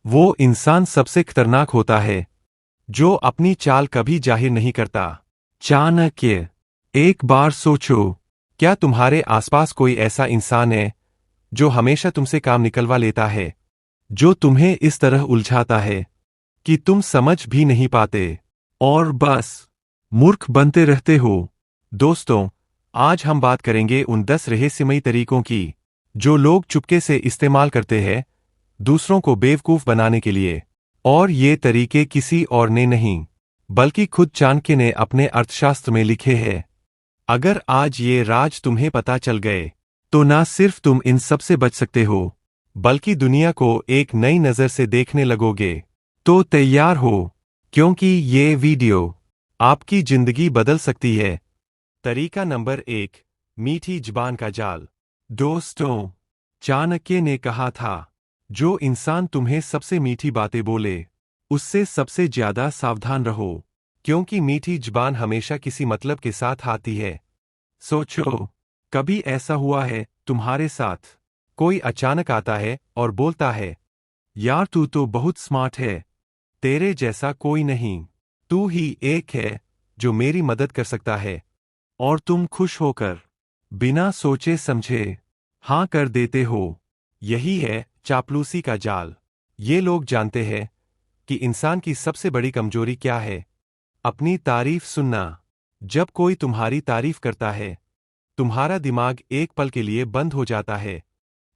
वो इंसान सबसे खतरनाक होता है जो अपनी चाल कभी जाहिर नहीं करता। चाणक्य। एक बार सोचो, क्या तुम्हारे आसपास कोई ऐसा इंसान है जो हमेशा तुमसे काम निकलवा लेता है, जो तुम्हें इस तरह उलझाता है कि तुम समझ भी नहीं पाते और बस मूर्ख बनते रहते हो? दोस्तों, आज हम बात करेंगे उन 10 रहस्यमयी तरीकों की जो लोग चुपके से इस्तेमाल करते हैं दूसरों को बेवकूफ बनाने के लिए। और ये तरीके किसी और ने नहीं, बल्कि खुद चाणक्य ने अपने अर्थशास्त्र में लिखे हैं। अगर आज ये राज तुम्हें पता चल गए, तो ना सिर्फ तुम इन सब से बच सकते हो, बल्कि दुनिया को एक नई नज़र से देखने लगोगे। तो तैयार हो, क्योंकि ये वीडियो आपकी जिंदगी बदल सकती है। तरीका नंबर 1, मीठी जुबान का जाल। दोस्तों, चाणक्य ने कहा था, जो इंसान तुम्हें सबसे मीठी बातें बोले, उससे सबसे ज्यादा सावधान रहो, क्योंकि मीठी जुबान हमेशा किसी मतलब के साथ आती है। सोचो, कभी ऐसा हुआ है तुम्हारे साथ? कोई अचानक आता है और बोलता है, यार तू तो बहुत स्मार्ट है, तेरे जैसा कोई नहीं, तू ही एक है जो मेरी मदद कर सकता है। और तुम खुश होकर बिना सोचे समझे हाँ कर देते हो। यही है चापलूसी का जाल। ये लोग जानते हैं कि इंसान की सबसे बड़ी कमजोरी क्या है, अपनी तारीफ सुनना। जब कोई तुम्हारी तारीफ करता है, तुम्हारा दिमाग एक पल के लिए बंद हो जाता है।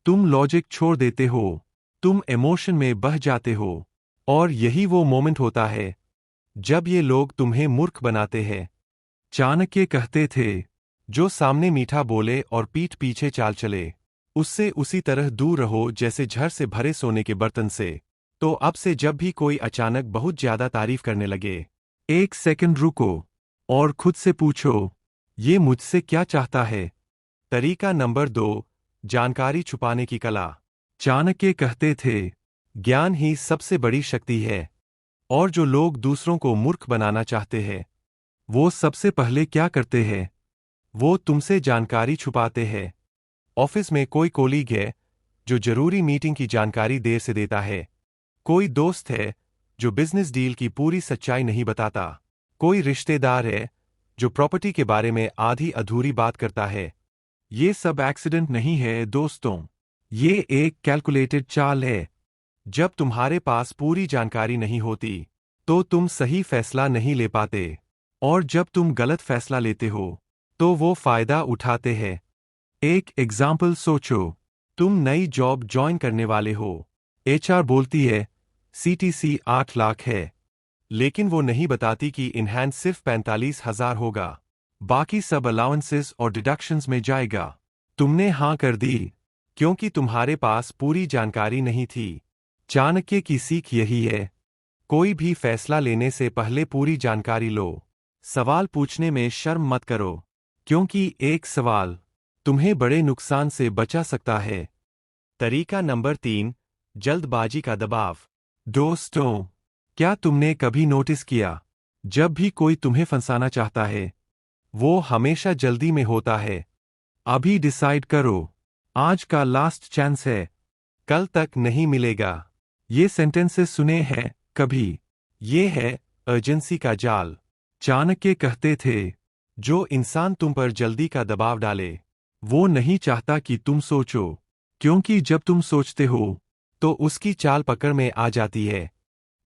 तुम लॉजिक छोड़ देते हो, तुम इमोशन में बह जाते हो। और यही वो मोमेंट होता है जब ये लोग तुम्हें मूर्ख बनाते हैं। चाणक्य कहते थे, जो सामने मीठा बोले और पीठ पीछे चाल चले, उससे उसी तरह दूर रहो जैसे झर से भरे सोने के बर्तन से। तो अब से जब भी कोई अचानक बहुत ज्यादा तारीफ करने लगे, एक सेकंड रुको और खुद से पूछो, ये मुझसे क्या चाहता है? तरीका नंबर 2, जानकारी छुपाने की कला। चाणक्य कहते थे, ज्ञान ही सबसे बड़ी शक्ति है, और जो लोग दूसरों को मूर्ख बनाना चाहते हैं, वो सबसे पहले क्या करते हैं? वो तुमसे जानकारी छुपाते हैं। ऑफिस में कोई कोलीग है जो जरूरी मीटिंग की जानकारी देर से देता है। कोई दोस्त है जो बिजनेस डील की पूरी सच्चाई नहीं बताता। कोई रिश्तेदार है जो प्रॉपर्टी के बारे में आधी अधूरी बात करता है। ये सब एक्सीडेंट नहीं है दोस्तों, ये एक कैलकुलेटेड चाल है। जब तुम्हारे पास पूरी जानकारी नहीं होती, तो तुम सही फैसला नहीं ले पाते, और जब तुम गलत फैसला लेते हो, तो वो फायदा उठाते हैं। एक एग्जाम्पल सोचो, तुम नई जॉब ज्वाइन करने वाले हो। एचआर बोलती है, सीटीसी 8 लाख है, लेकिन वो नहीं बताती कि इनहैंड सिर्फ 45,000 होगा, बाकी सब अलाउंसेस और डिडक्शंस में जाएगा। तुमने हाँ कर दी क्योंकि तुम्हारे पास पूरी जानकारी नहीं थी। चाणक्य की सीख यही है, कोई भी फैसला लेने से पहले पूरी जानकारी लो। सवाल पूछने में शर्म मत करो, क्योंकि एक सवाल तुम्हें बड़े नुकसान से बचा सकता है। तरीका नंबर 3, जल्दबाजी का दबाव। दोस्तों, क्या तुमने कभी नोटिस किया, जब भी कोई तुम्हें फंसाना चाहता है, वो हमेशा जल्दी में होता है। अभी डिसाइड करो, आज का लास्ट चांस है, कल तक नहीं मिलेगा। ये सेंटेंसेस सुने हैं कभी? ये है अर्जेंसी का जाल। चाणक्य कहते थे, जो इंसान तुम पर जल्दी का दबाव डाले, वो नहीं चाहता कि तुम सोचो, क्योंकि जब तुम सोचते हो, तो उसकी चाल पकड़ में आ जाती है।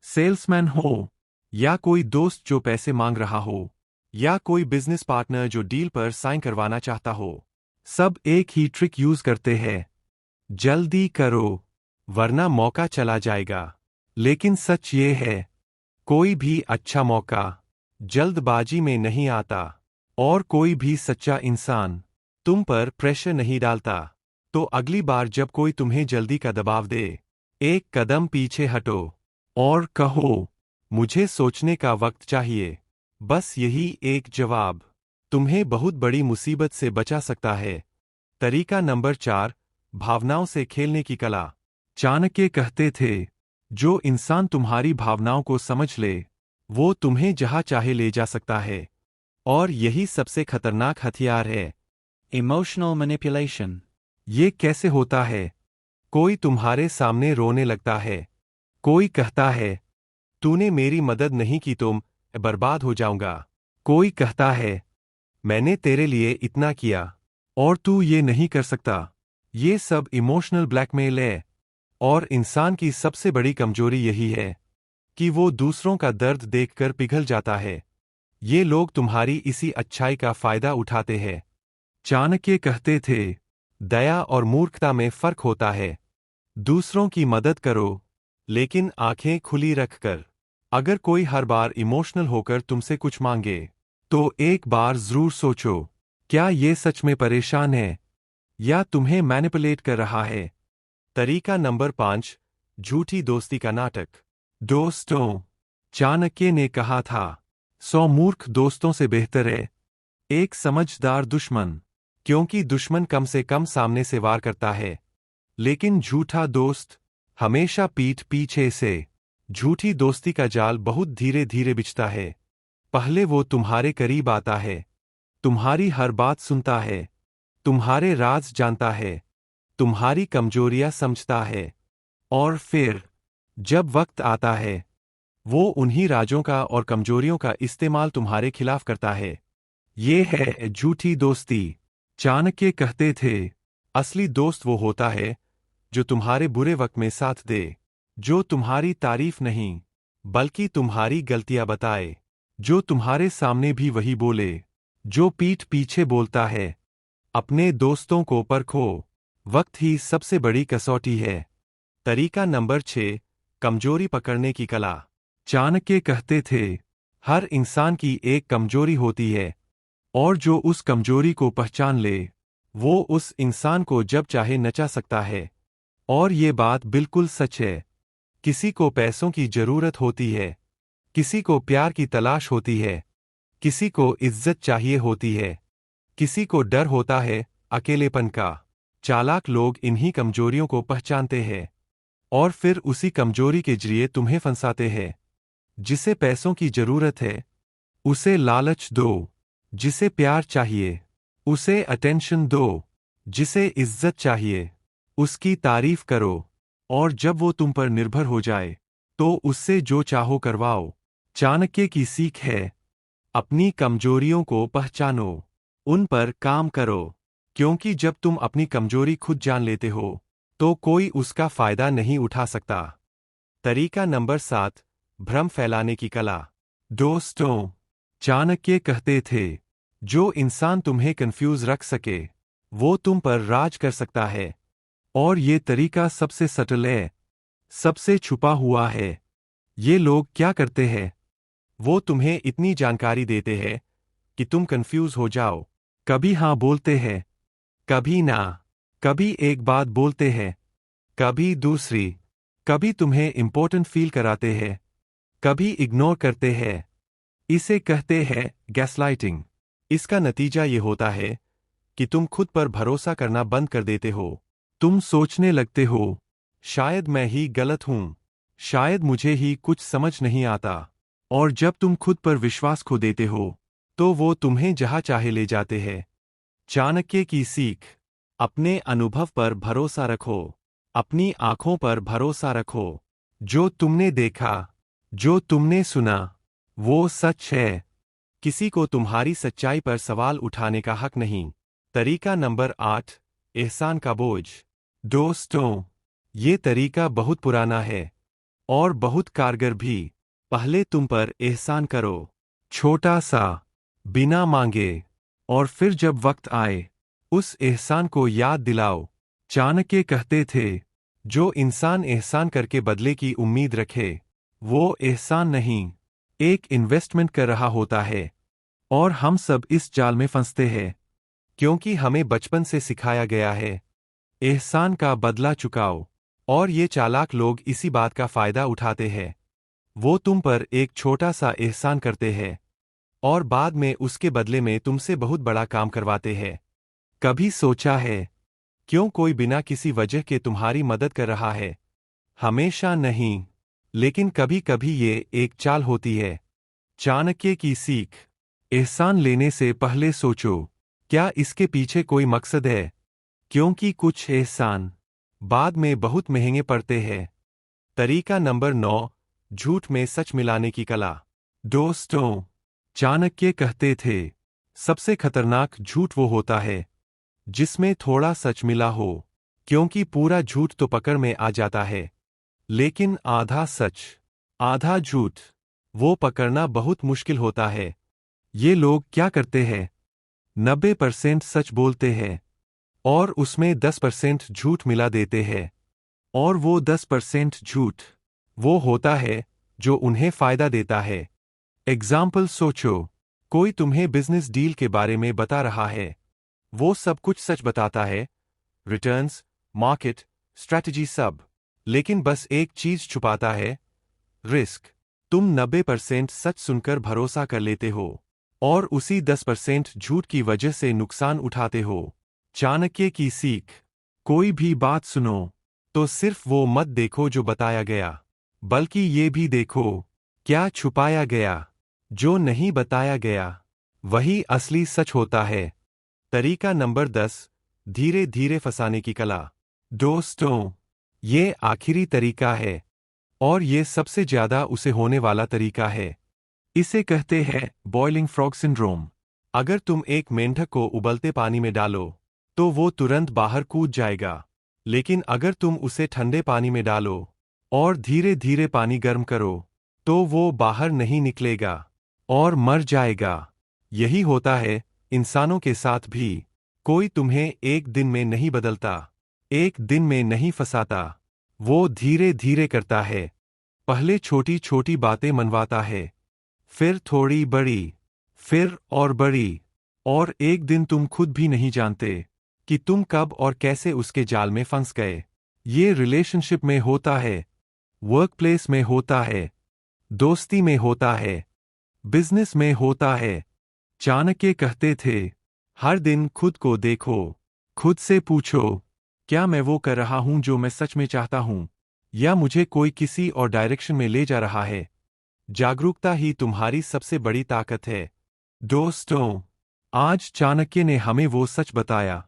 सेल्समैन हो, या कोई दोस्त जो पैसे मांग रहा हो, या कोई बिजनेस पार्टनर जो डील पर साइन करवाना चाहता हो, सब एक ही ट्रिक यूज करते हैं, जल्दी करो, वरना मौका चला जाएगा। लेकिन सच ये है, कोई भी अच्छा मौका जल्दबाजी में नहीं आता, और कोई भी सच्चा इंसान तुम पर प्रेशर नहीं डालता। तो अगली बार जब कोई तुम्हें जल्दी का दबाव दे, एक कदम पीछे हटो और कहो, मुझे सोचने का वक्त चाहिए। बस यही एक जवाब तुम्हें बहुत बड़ी मुसीबत से बचा सकता है। तरीका नंबर 4, भावनाओं से खेलने की कला। चाणक्य कहते थे, जो इंसान तुम्हारी भावनाओं को समझ ले, वो तुम्हें जहां चाहे ले जा सकता है। और यही सबसे खतरनाक हथियार है, इमोशनल मैनिपुलेशन। ये कैसे होता है? कोई तुम्हारे सामने रोने लगता है, कोई कहता है, तूने मेरी मदद नहीं की तो मैं बर्बाद हो जाऊंगा। कोई कहता है, मैंने तेरे लिए इतना किया और तू ये नहीं कर सकता। ये सब इमोशनल ब्लैकमेल है। और इंसान की सबसे बड़ी कमजोरी यही है कि वो दूसरों का दर्द देखकर पिघल जाता है। ये लोग तुम्हारी इसी अच्छाई का फायदा उठाते हैं। चाणक्य कहते थे, दया और मूर्खता में फर्क होता है। दूसरों की मदद करो, लेकिन आंखें खुली रखकर। अगर कोई हर बार इमोशनल होकर तुमसे कुछ मांगे, तो एक बार जरूर सोचो, क्या ये सच में परेशान है या तुम्हें मैनिपुलेट कर रहा है। तरीका नंबर 5, झूठी दोस्ती का नाटक। दोस्तों, चाणक्य ने कहा था, 100 मूर्ख दोस्तों से बेहतर है एक समझदार दुश्मन, क्योंकि दुश्मन कम से कम सामने से वार करता है, लेकिन झूठा दोस्त हमेशा पीठ पीछे से। झूठी दोस्ती का जाल बहुत धीरे धीरे बिछता है। पहले वो तुम्हारे करीब आता है, तुम्हारी हर बात सुनता है, तुम्हारे राज जानता है, तुम्हारी कमजोरियां समझता है, और फिर जब वक्त आता है, वो उन्हीं राजों का और कमजोरियों का इस्तेमाल तुम्हारे खिलाफ करता है। ये है झूठी दोस्ती। चाणक्य कहते थे, असली दोस्त वो होता है जो तुम्हारे बुरे वक्त में साथ दे, जो तुम्हारी तारीफ नहीं बल्कि तुम्हारी गलतियां बताए, जो तुम्हारे सामने भी वही बोले जो पीठ पीछे बोलता है। अपने दोस्तों को परखो, वक्त ही सबसे बड़ी कसौटी है। तरीका नंबर 6, कमजोरी पकड़ने की कला। चाणक्य कहते थे, हर इंसान की एक कमजोरी होती है, और जो उस कमजोरी को पहचान ले, वो उस इंसान को जब चाहे नचा सकता है। और ये बात बिल्कुल सच है। किसी को पैसों की जरूरत होती है, किसी को प्यार की तलाश होती है, किसी को इज्जत चाहिए होती है, किसी को डर होता है अकेलेपन का। चालाक लोग इन्हीं कमजोरियों को पहचानते हैं और फिर उसी कमजोरी के जरिए तुम्हें फंसाते हैं। जिसे पैसों की जरूरत है, उसे लालच दो। जिसे प्यार चाहिए, उसे अटेंशन दो। जिसे इज्जत चाहिए, उसकी तारीफ करो। और जब वो तुम पर निर्भर हो जाए, तो उससे जो चाहो करवाओ। चाणक्य की सीख है, अपनी कमजोरियों को पहचानो, उन पर काम करो, क्योंकि जब तुम अपनी कमजोरी खुद जान लेते हो, तो कोई उसका फायदा नहीं उठा सकता। तरीका नंबर 7, भ्रम फैलाने की कला। दोस्तों, चाणक्य कहते थे, जो इंसान तुम्हें कंफ्यूज रख सके, वो तुम पर राज कर सकता है। और ये तरीका सबसे सटल है, सबसे छुपा हुआ है। ये लोग क्या करते हैं? वो तुम्हें इतनी जानकारी देते हैं कि तुम कंफ्यूज हो जाओ। कभी हाँ बोलते हैं, कभी ना, कभी एक बात बोलते हैं, कभी दूसरी, कभी तुम्हें इंपॉर्टेंट फील कराते हैं, कभी इग्नोर करते हैं। इसे कहते हैं गैसलाइटिंग। इसका नतीजा ये होता है कि तुम खुद पर भरोसा करना बंद कर देते हो। तुम सोचने लगते हो, शायद मैं ही गलत हूं, शायद मुझे ही कुछ समझ नहीं आता। और जब तुम खुद पर विश्वास खो देते हो, तो वो तुम्हें जहां चाहे ले जाते हैं। चाणक्य की सीख, अपने अनुभव पर भरोसा रखो, अपनी आंखों पर भरोसा रखो। जो तुमने देखा, जो तुमने सुना, वो सच है। किसी को तुम्हारी सच्चाई पर सवाल उठाने का हक नहीं। तरीका नंबर 8, एहसान का बोझ। दोस्तों, ये तरीका बहुत पुराना है और बहुत कारगर भी। पहले तुम पर एहसान करो, छोटा सा, बिना मांगे, और फिर जब वक्त आए, उस एहसान को याद दिलाओ। चाणक्य कहते थे, जो इंसान एहसान करके बदले की उम्मीद रखे, वो एहसान नहीं, एक इन्वेस्टमेंट कर रहा होता है। और हम सब इस जाल में फंसते हैं, क्योंकि हमें बचपन से सिखाया गया है, एहसान का बदला चुकाओ। और ये चालाक लोग इसी बात का फायदा उठाते हैं। वो तुम पर एक छोटा सा एहसान करते हैं और बाद में उसके बदले में तुमसे बहुत बड़ा काम करवाते हैं। कभी सोचा है, क्यों कोई बिना किसी वजह के तुम्हारी मदद कर रहा है? हमेशा नहीं, लेकिन कभी कभी ये एक चाल होती है। चाणक्य की सीख, एहसान लेने से पहले सोचो, क्या इसके पीछे कोई मकसद है? क्योंकि कुछ एहसान बाद में बहुत महंगे पड़ते हैं। तरीका नंबर 9, झूठ में सच मिलाने की कला। दोस्तों, चाणक्य कहते थे, सबसे खतरनाक झूठ वो होता है जिसमें थोड़ा सच मिला हो, क्योंकि पूरा झूठ तो पकड़ में आ जाता है, लेकिन आधा सच, आधा झूठ, वो पकड़ना बहुत मुश्किल होता है। ये लोग क्या करते हैं? 90% सच बोलते हैं और उसमें 10% झूठ मिला देते हैं, और वो 10% झूठ वो होता है जो उन्हें फायदा देता है। एग्जाम्पल सोचो, कोई तुम्हें बिजनेस डील के बारे में बता रहा है। वो सब कुछ सच बताता है, रिटर्न्स, मार्केट, स्ट्रैटेजी सब, लेकिन बस एक चीज छुपाता है, रिस्क। तुम 90% सच सुनकर भरोसा कर लेते हो और उसी 10% झूठ की वजह से नुकसान उठाते हो। चाणक्य की सीख, कोई भी बात सुनो तो सिर्फ वो मत देखो जो बताया गया, बल्कि ये भी देखो क्या छुपाया गया। जो नहीं बताया गया वही असली सच होता है। तरीका नंबर 10, धीरे धीरे फंसाने की कला। दोस्तों, ये आखिरी तरीका है और ये सबसे ज्यादा उसे होने वाला तरीका है। इसे कहते हैं बॉइलिंग फ्रॉग सिंड्रोम। अगर तुम एक मेंढक को उबलते पानी में डालो तो वो तुरंत बाहर कूद जाएगा, लेकिन अगर तुम उसे ठंडे पानी में डालो और धीरे धीरे पानी गर्म करो तो वो बाहर नहीं निकलेगा और मर जाएगा। यही होता है इंसानों के साथ भी। कोई तुम्हें एक दिन में नहीं बदलता, एक दिन में नहीं फंसाता, वो धीरे धीरे करता है। पहले छोटी छोटी बातें मनवाता है, फिर थोड़ी बड़ी, फिर और बड़ी, और एक दिन तुम खुद भी नहीं जानते कि तुम कब और कैसे उसके जाल में फंस गए। ये रिलेशनशिप में होता है, वर्कप्लेस में होता है, दोस्ती में होता है, बिजनेस में होता है। चाणक्य कहते थे, हर दिन खुद को देखो, खुद से पूछो, क्या मैं वो कर रहा हूं जो मैं सच में चाहता हूं, या मुझे कोई किसी और डायरेक्शन में ले जा रहा है। जागरूकता ही तुम्हारी सबसे बड़ी ताकत है। दोस्तों, आज चाणक्य ने हमें वो सच बताया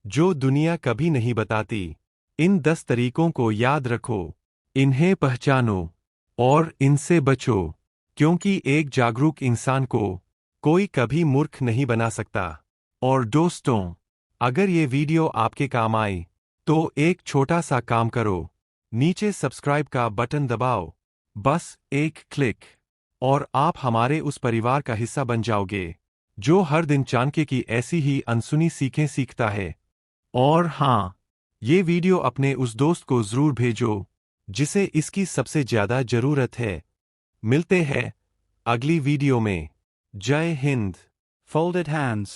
जो दुनिया कभी नहीं बताती। इन 10 तरीकों को याद रखो, इन्हें पहचानो और इनसे बचो, क्योंकि एक जागरूक इंसान को कोई कभी मूर्ख नहीं बना सकता। और दोस्तों, अगर ये वीडियो आपके काम आई तो एक छोटा सा काम करो, नीचे सब्सक्राइब का बटन दबाओ, बस एक क्लिक, और आप हमारे उस परिवार का हिस्सा बन जाओगे जो हर दिन चाणक्य की ऐसी ही अनसुनी सीखें सीखता है। और हाँ, ये वीडियो अपने उस दोस्त को जरूर भेजो जिसे इसकी सबसे ज्यादा जरूरत है। मिलते हैं अगली वीडियो में। जय हिंद। Folded hands.